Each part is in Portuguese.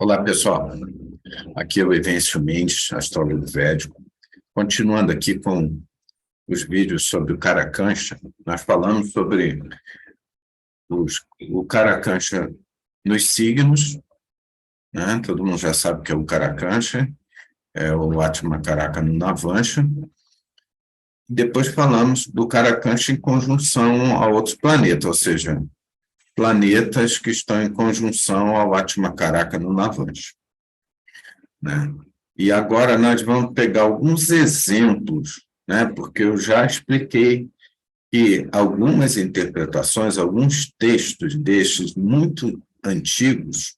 Olá, pessoal. Aqui é o Evêncio Mendes, astrólogo védico. Continuando aqui com os vídeos sobre o Karakancha, nós falamos sobre o Karakancha nos signos, né? Todo mundo já sabe que é o Karakancha, é o Atma Karaka no Navansha. Depois falamos do Karakancha em conjunção a outros planetas, ou seja, planetas que estão em conjunção ao Atma Karaka no Navansha, né? E agora nós vamos pegar alguns exemplos, né? Porque eu já expliquei que algumas interpretações, alguns textos destes muito antigos,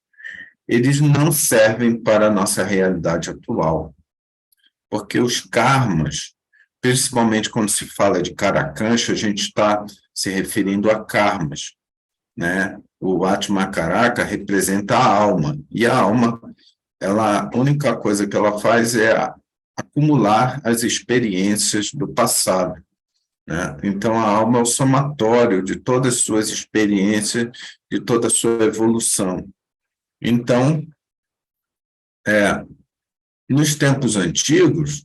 eles não servem para a nossa realidade atual, porque os karmas, principalmente quando se fala de Karakancha, a gente está se referindo a karmas, né? O Atma Karaka representa a alma, e a alma, a única coisa que ela faz é acumular as experiências do passado, né? Então, a alma é o somatório de todas as suas experiências, de toda a sua evolução. Então, nos tempos antigos,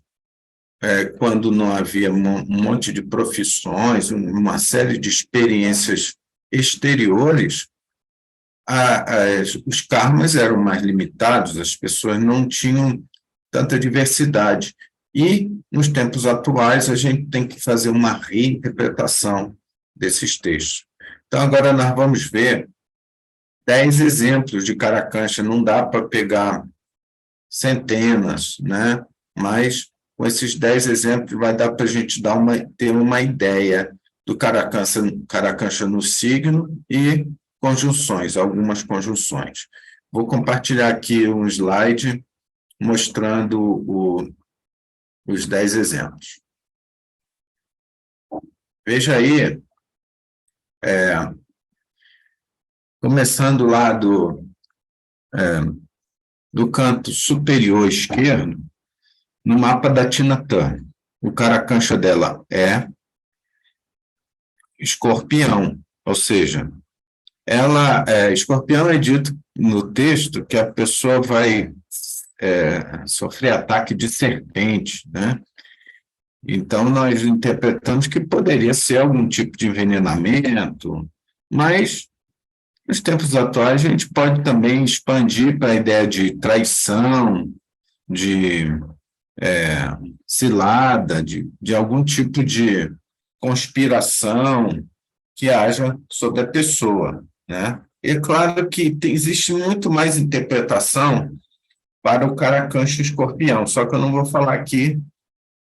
quando não havia um monte de profissões, uma série de experiências exteriores, os karmas eram mais limitados, as pessoas não tinham tanta diversidade. E, nos tempos atuais, a gente tem que fazer uma reinterpretação desses textos. Então, agora nós vamos ver 10 exemplos de Karakancha. Não dá para pegar centenas, né? Mas com esses 10 exemplos vai dar para a gente ter uma ideia do Karakancha no signo e conjunções, algumas conjunções. Vou compartilhar aqui um slide mostrando os 10 exemplos. Veja aí, começando lá do canto superior esquerdo, no mapa da Tina Turner. O Karakancha dela é Escorpião, ou seja, Escorpião é dito no texto que a pessoa vai sofrer ataque de serpente, né? Então, nós interpretamos que poderia ser algum tipo de envenenamento, mas, nos tempos atuais, a gente pode também expandir para a ideia de traição, de cilada, de algum tipo de conspiração que haja sobre a pessoa, né? E é claro que existe muito mais interpretação para o Karakancha Escorpião, só que eu não vou falar aqui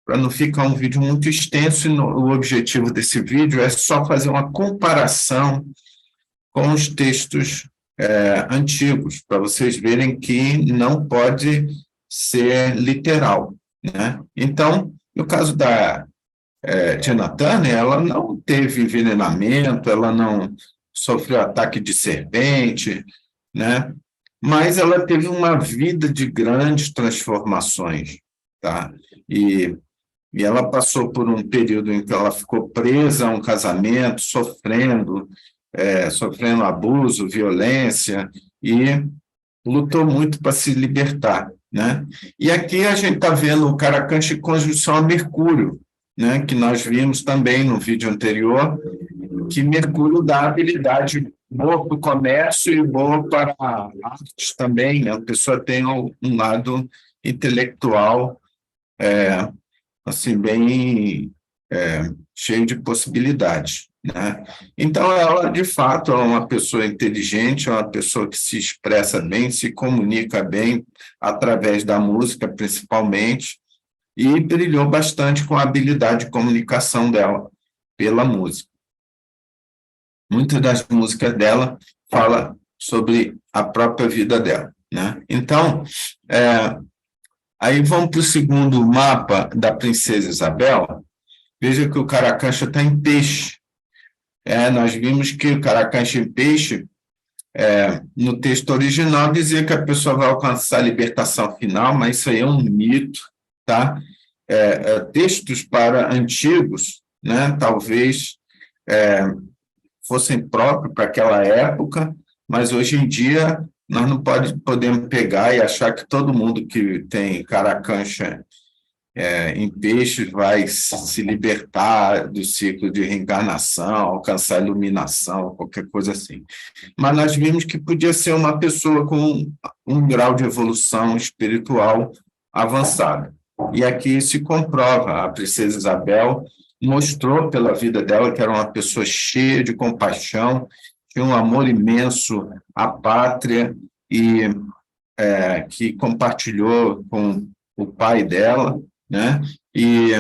para não ficar um vídeo muito extenso, e o objetivo desse vídeo é só fazer uma comparação com os textos antigos, para vocês verem que não pode ser literal, né? Então, no caso da Tina Turner, ela não teve envenenamento, ela não sofreu ataque de serpente, né? Mas ela teve uma vida de grandes transformações, tá? E ela passou por um período em que ela ficou presa a um casamento, sofrendo abuso, violência, e lutou muito para se libertar, né? E aqui a gente está vendo o Karakancha em conjunção a Mercúrio, né? Que nós vimos também no vídeo anterior, que Mercúrio dá habilidade boa para o comércio e boa para a arte também, né? A pessoa tem um lado intelectual assim, bem cheio de possibilidades, né? Então, ela, de fato, é uma pessoa inteligente, é uma pessoa que se expressa bem, se comunica bem, através da música, principalmente, e brilhou bastante com a habilidade de comunicação dela pela música. Muitas das músicas dela falam sobre a própria vida dela, né? Então, aí vamos para o segundo mapa da Princesa Isabel. Veja que o Karakancha está em peixe. Nós vimos que o Karakancha em peixe, no texto original, dizia que a pessoa vai alcançar a libertação final, mas isso aí é um mito, tá? Textos para antigos, né, talvez fossem próprios para aquela época, mas hoje em dia nós não podemos pegar e achar que todo mundo que tem caracancha em peixes vai se libertar do ciclo de reencarnação, alcançar iluminação, qualquer coisa assim. Mas nós vimos que podia ser uma pessoa com um grau de evolução espiritual avançado. E aqui se comprova, a princesa Isabel mostrou pela vida dela que era uma pessoa cheia de compaixão, tinha um amor imenso à pátria e que compartilhou com o pai dela, né? E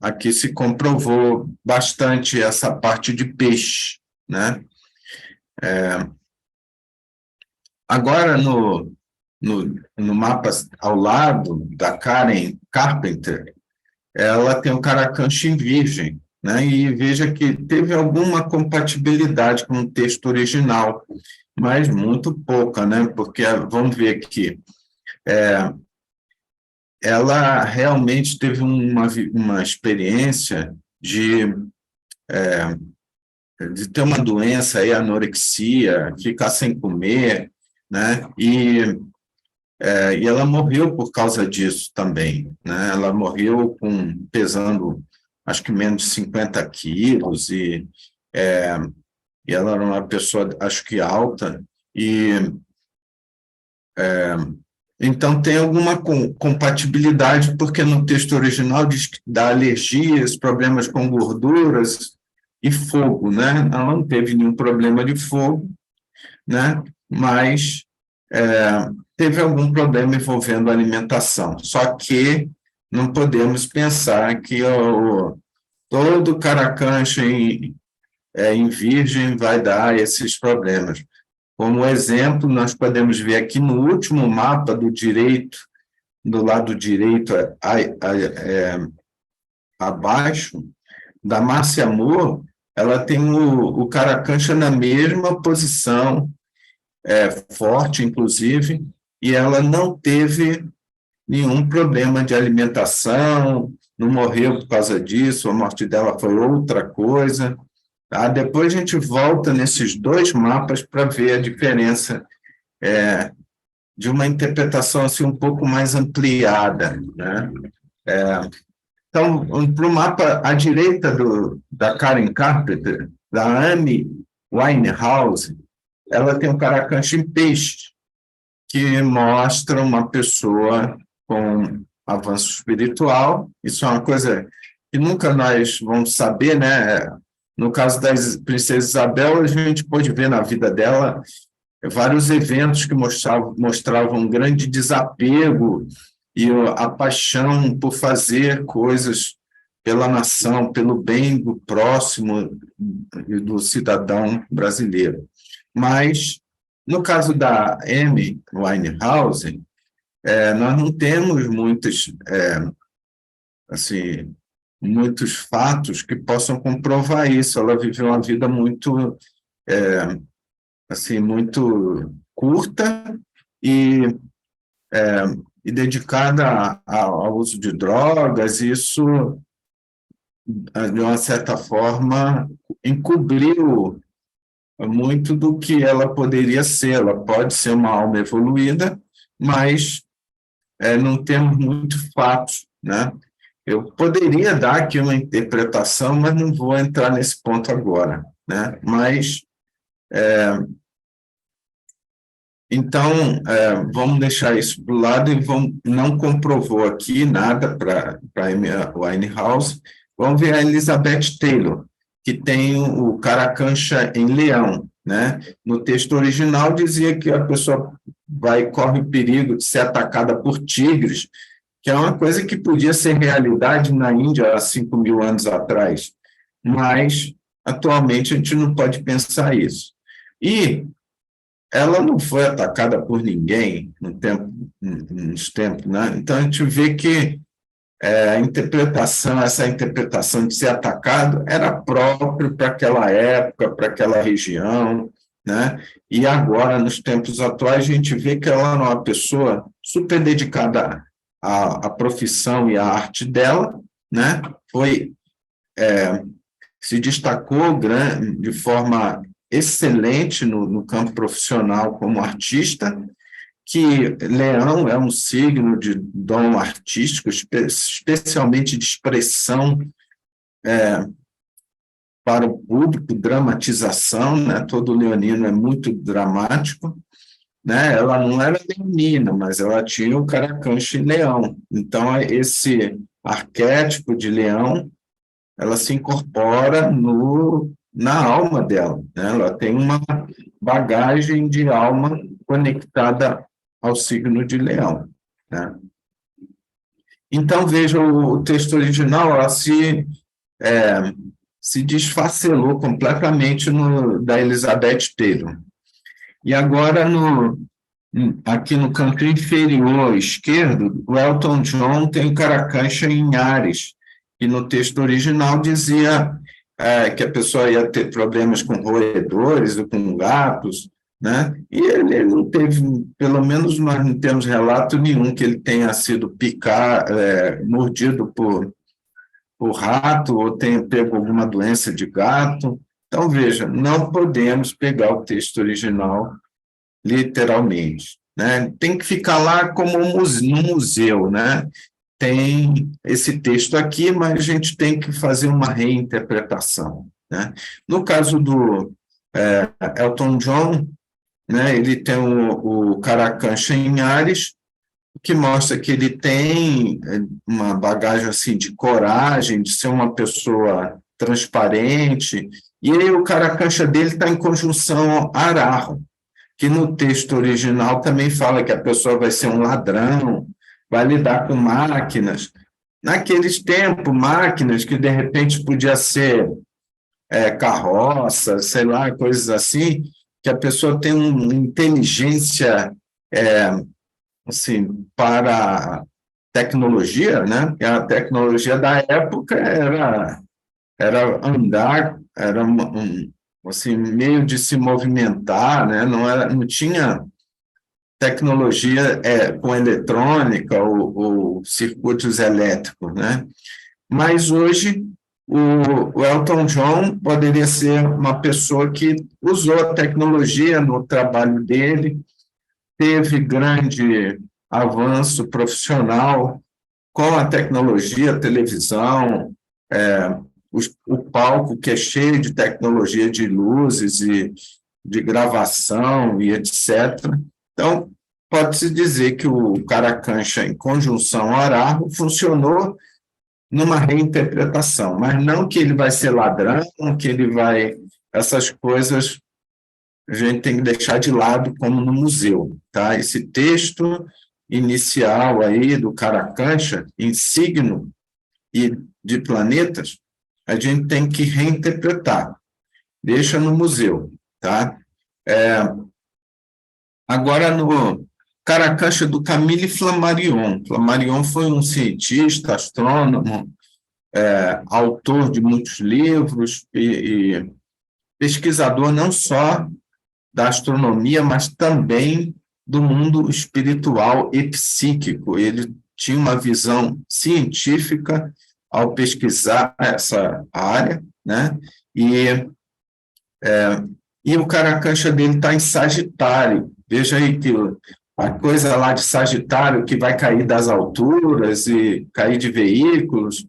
aqui se comprovou bastante essa parte de peixe, né? Agora, no mapa ao lado da Karen Carpenter, ela tem um caracancha em virgem, né? E veja que teve alguma compatibilidade com o texto original, mas muito pouca, né? Porque vamos ver aqui, ela realmente teve uma experiência de ter uma doença, aí, anorexia, ficar sem comer, né? E ela morreu por causa disso também, né? Ela morreu pesando, acho que menos de 50 quilos, e ela era uma pessoa, acho que alta, e então tem alguma compatibilidade, porque no texto original diz que dá alergias, problemas com gorduras e fogo, né? Ela não teve nenhum problema de fogo, né? Mas teve algum problema envolvendo a alimentação. Só que não podemos pensar que todo caracancha em virgem vai dar esses problemas. Como exemplo, nós podemos ver aqui no último mapa do direito, do lado direito abaixo, da Márcia Amor, ela tem o caracancha na mesma posição, forte, inclusive, e ela não teve nenhum problema de alimentação, não morreu por causa disso, a morte dela foi outra coisa. Tá? Depois a gente volta nesses dois mapas para ver a diferença de uma interpretação assim, um pouco mais ampliada. Né? Então, para o mapa à direita da Karen Carpenter, da Amy Winehouse, ela tem um caracancha em peixe, que mostra uma pessoa com avanço espiritual. Isso é uma coisa que nunca nós vamos saber, né? No caso da princesa Isabel, a gente pôde ver na vida dela vários eventos que mostravam um grande desapego e a paixão por fazer coisas pela nação, pelo bem do próximo e do cidadão brasileiro. Mas, no caso da Amy Winehouse, nós não temos muitos fatos que possam comprovar isso. Ela viveu uma vida muito muito curta e dedicada ao uso de drogas, e isso, de uma certa forma, encobriu muito do que ela poderia ser. Ela pode ser uma alma evoluída, mas não temos muitos fatos, né? Eu poderia dar aqui uma interpretação, mas não vou entrar nesse ponto agora, né? Mas então, vamos deixar isso do lado e não comprovou aqui nada para a Winehouse. Vamos ver a Elizabeth Taylor, que tem o caracancha em leão, né? No texto original dizia que a pessoa corre o perigo de ser atacada por tigres, que é uma coisa que podia ser realidade na Índia há 5.000 anos atrás, mas atualmente a gente não pode pensar isso. E ela não foi atacada por ninguém nos tempos, né? Então a gente vê que essa interpretação de ser atacado era próprio para aquela época, para aquela região, né? E agora, nos tempos atuais, a gente vê que ela era uma pessoa super dedicada à profissão e à arte dela, né? Se destacou de forma excelente no campo profissional como artista, que Leão é um signo de dom artístico, especialmente de expressão para o público, dramatização, né? Todo leonino é muito dramático, né? Ela não era leonina, mas ela tinha o caracancha em leão. Então, esse arquétipo de leão, ela se incorpora na alma dela, né? Ela tem uma bagagem de alma conectada ao signo de leão, né? Então, veja, o texto original, ela se desfacelou completamente da Elizabeth Taylor. E agora, aqui no canto inferior esquerdo, o Elton John tem o caracancha em Áries, e no texto original dizia que a pessoa ia ter problemas com roedores ou com gatos, né? E ele não teve, pelo menos nós não temos relato nenhum que ele tenha sido mordido por rato ou tenha pego alguma doença de gato. Então, veja, não podemos pegar o texto original literalmente, né? Tem que ficar lá como no museu, né? Tem esse texto aqui, mas a gente tem que fazer uma reinterpretação, né? No caso do Elton John, né, ele tem o caracancha em Áries, o que mostra que ele tem uma bagagem assim de coragem, de ser uma pessoa transparente, e aí o caracancha dele está em conjunção Ararro, que no texto original também fala que a pessoa vai ser um ladrão, vai lidar com máquinas. Naqueles tempos, máquinas que de repente podia ser carroça, sei lá, coisas assim, que a pessoa tem uma inteligência assim, para tecnologia, né? E a tecnologia da época era andar, era assim, meio de se movimentar, né? Não tinha tecnologia com eletrônica ou circuitos elétricos, né? Mas hoje o Elton John poderia ser uma pessoa que usou a tecnologia no trabalho dele, teve grande avanço profissional com a tecnologia, a televisão, o palco que é cheio de tecnologia de luzes e de gravação e etc. Então, pode-se dizer que o caracancha em conjunção Ararro funcionou numa reinterpretação, mas não que ele vai ser ladrão, que ele vai... Essas coisas a gente tem que deixar de lado como no museu, tá? Esse texto inicial aí do caracancha, em signo e de planetas, a gente tem que reinterpretar, deixa no museu, tá? Agora, no caracancha do Camille Flammarion. Flammarion foi um cientista, astrônomo, autor de muitos livros e pesquisador não só da astronomia, mas também do mundo espiritual e psíquico. Ele tinha uma visão científica ao pesquisar essa área, né? E o caracancha dele está em Sagitário. Veja aí que a coisa lá de Sagitário que vai cair das alturas e cair de veículos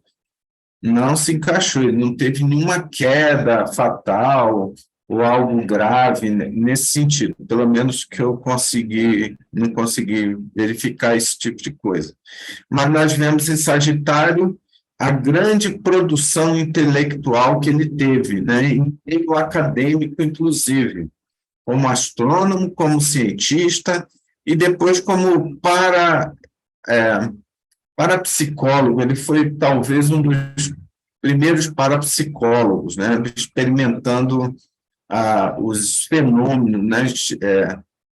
não se encaixou, ele não teve nenhuma queda fatal ou algo grave nesse sentido, pelo menos que eu não consegui verificar esse tipo de coisa. Mas nós vemos em Sagitário a grande produção intelectual que ele teve, né, em meio acadêmico, inclusive, como astrônomo, como cientista, e depois como parapsicólogo. Ele foi talvez um dos primeiros parapsicólogos, né, experimentando os fenômenos, né,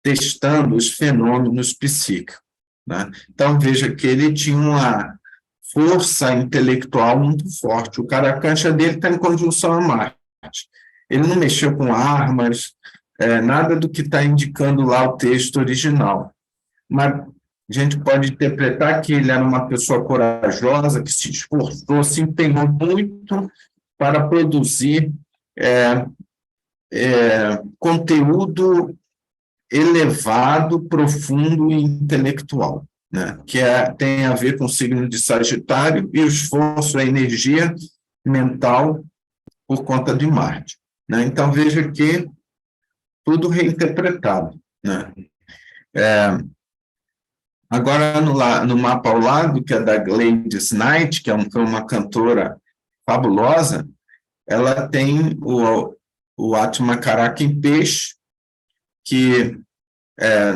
testando os fenômenos psíquicos, né? Então, veja que ele tinha uma força intelectual muito forte. O caracancha dele está em conjunção a Marte. Ele não mexeu com armas, nada do que está indicando lá o texto original. Mas a gente pode interpretar que ele era uma pessoa corajosa, que se esforçou, se empenhou muito para produzir conteúdo elevado, profundo e intelectual, né? Que tem a ver com o signo de Sagitário e o esforço, a energia mental por conta de Marte, né? Então, veja que tudo reinterpretado, né? Agora, no mapa ao lado, que é da Gladys Knight, que foi uma cantora fabulosa, ela tem o Atma Karaka em peixe, que,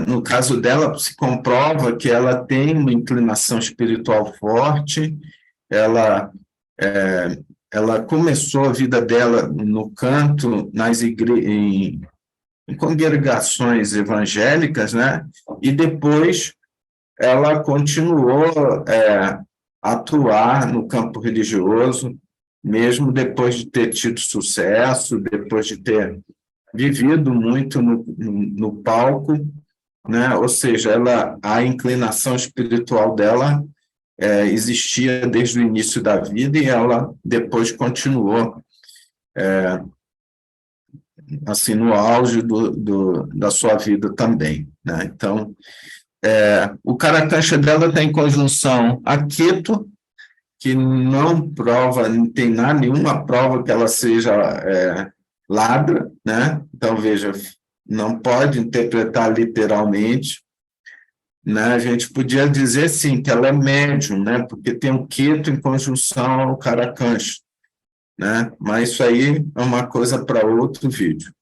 no caso dela, se comprova que ela tem uma inclinação espiritual forte, ela, ela começou a vida dela no canto, em congregações evangélicas, né? E depois ela continuou a atuar no campo religioso, mesmo depois de ter tido sucesso, depois de ter vivido muito no palco, né? Ou seja, a inclinação espiritual dela existia desde o início da vida e ela depois continuou assim no auge da sua vida também, né? Então, o Caracancha dela tem conjunção a Queto, que não prova, não tem nenhuma prova que ela seja ladra, né? Então, veja, não pode interpretar literalmente, né? A gente podia dizer, sim, que ela é médium, né? Porque tem o Queto em conjunção ao Caracancha, né? Mas isso aí é uma coisa para outro vídeo.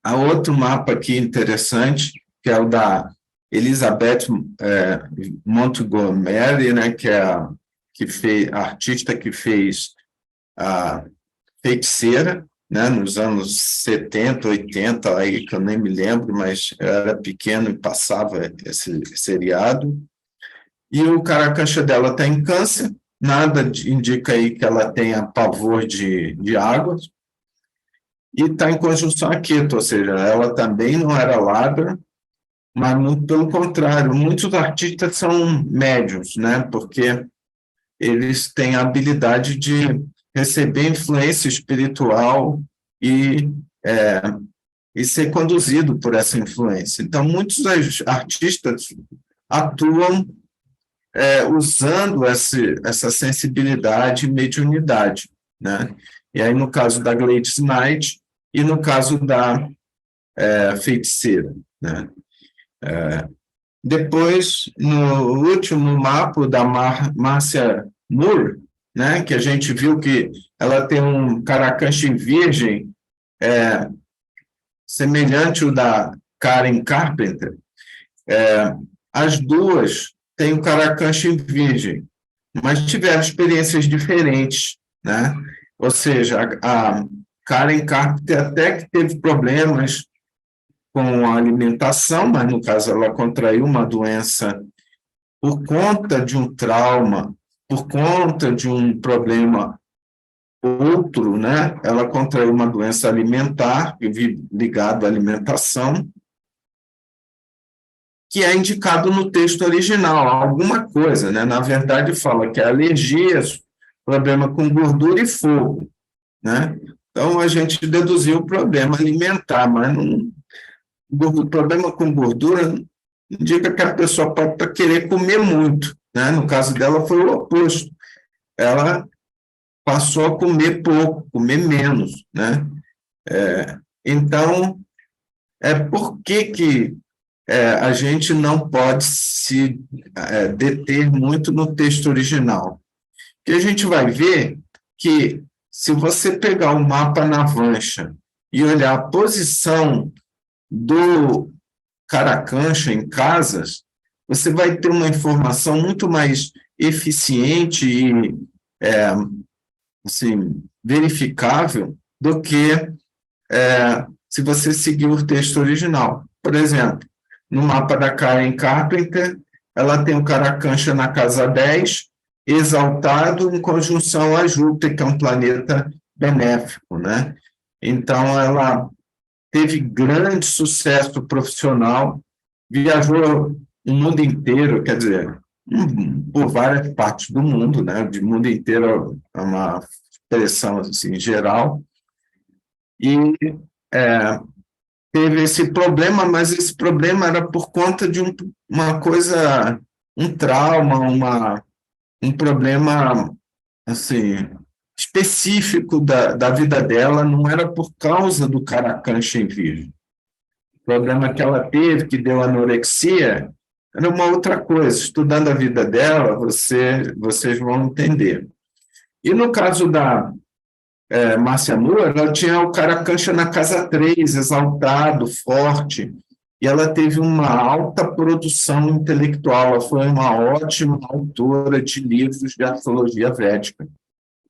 Há outro mapa aqui interessante, que é o da Elizabeth Montgomery, né, que é a artista que fez a Feiticeira, né, nos anos 70, 80, aí, que eu nem me lembro, mas eu era pequeno e passava esse seriado. E o Caracancha dela está em Câncer, nada indica aí que ela tenha pavor de água, e está em conjunção a Queto, ou seja, ela também não era ladra, mas muito pelo contrário, muitos artistas são médiums, né? Porque eles têm a habilidade de receber influência espiritual e, é, e ser conduzido por essa influência. Então, muitos artistas atuam usando essa sensibilidade e mediunidade, né? E aí, no caso da Gladys Knight e no caso da Feiticeira, né? Depois, no último mapa da Márcia Moore, né, que a gente viu que ela tem um Caracancha em virgem semelhante ao da Karen Carpenter, as duas têm o Caracancha em virgem, mas tiveram experiências diferentes, né? Ou seja, a Karen Carpenter até que teve problemas com a alimentação, mas no caso ela contraiu uma doença por conta de um trauma, por conta de um problema outro, né? Ela contraiu uma doença alimentar ligada à alimentação, que é indicado no texto original, alguma coisa, né? Na verdade fala que é alergia, problema com gordura e fogo, né? Então a gente deduziu o problema alimentar, mas não, o problema com gordura indica que a pessoa pode querer comer muito, né? No caso dela foi o oposto. Ela passou a comer pouco, comer menos, né? Então, por que a gente não pode se deter muito no texto original? Porque a gente vai ver que, se você pegar o mapa na Navancha e olhar a posição do Caracancha em casas, você vai ter uma informação muito mais eficiente e assim, verificável do que se você seguir o texto original. Por exemplo, no mapa da Karen Carpenter, ela tem o Caracancha na casa 10, exaltado em conjunção a Júpiter, que é um planeta benéfico, né? Então, ela teve grande sucesso profissional, viajou o mundo inteiro, quer dizer, por várias partes do mundo, né? De mundo inteiro é uma expressão assim, geral, e é, teve esse problema, mas esse problema era por conta de uma coisa, um trauma, um problema assim, específico da vida dela, não era por causa do Caracancha em vídeo. O problema que ela teve, que deu anorexia, era uma outra coisa. Estudando a vida dela, vocês vão entender. E no caso da Márcia Moura, ela tinha o Caracancha na casa 3, exaltado, forte, e ela teve uma alta produção intelectual, ela foi uma ótima autora de livros de astrologia védica.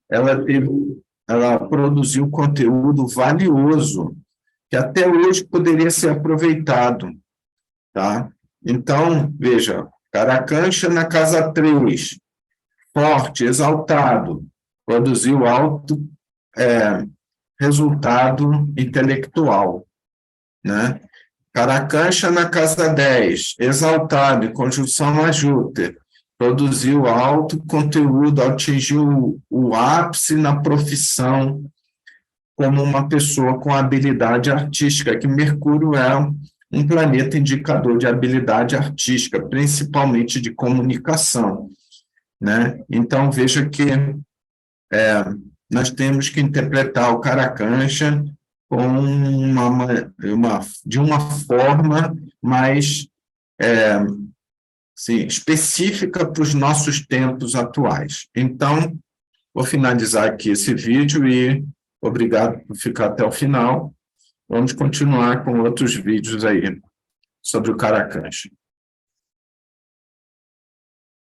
Ela produziu conteúdo valioso, que até hoje poderia ser aproveitado, tá? Então, veja, Caracancha na casa 3, forte, exaltado, produziu alto resultado intelectual, né? Caracancha na casa 10, exaltado, em conjunção a Júpiter, produziu alto conteúdo, atingiu o ápice na profissão como uma pessoa com habilidade artística, que Mercúrio é um planeta indicador de habilidade artística, principalmente de comunicação, né? Então, veja que nós temos que interpretar o Caracancha de uma forma mais assim, específica para os nossos tempos atuais. Então, vou finalizar aqui esse vídeo e obrigado por ficar até o final. Vamos continuar com outros vídeos aí sobre o Caracancha.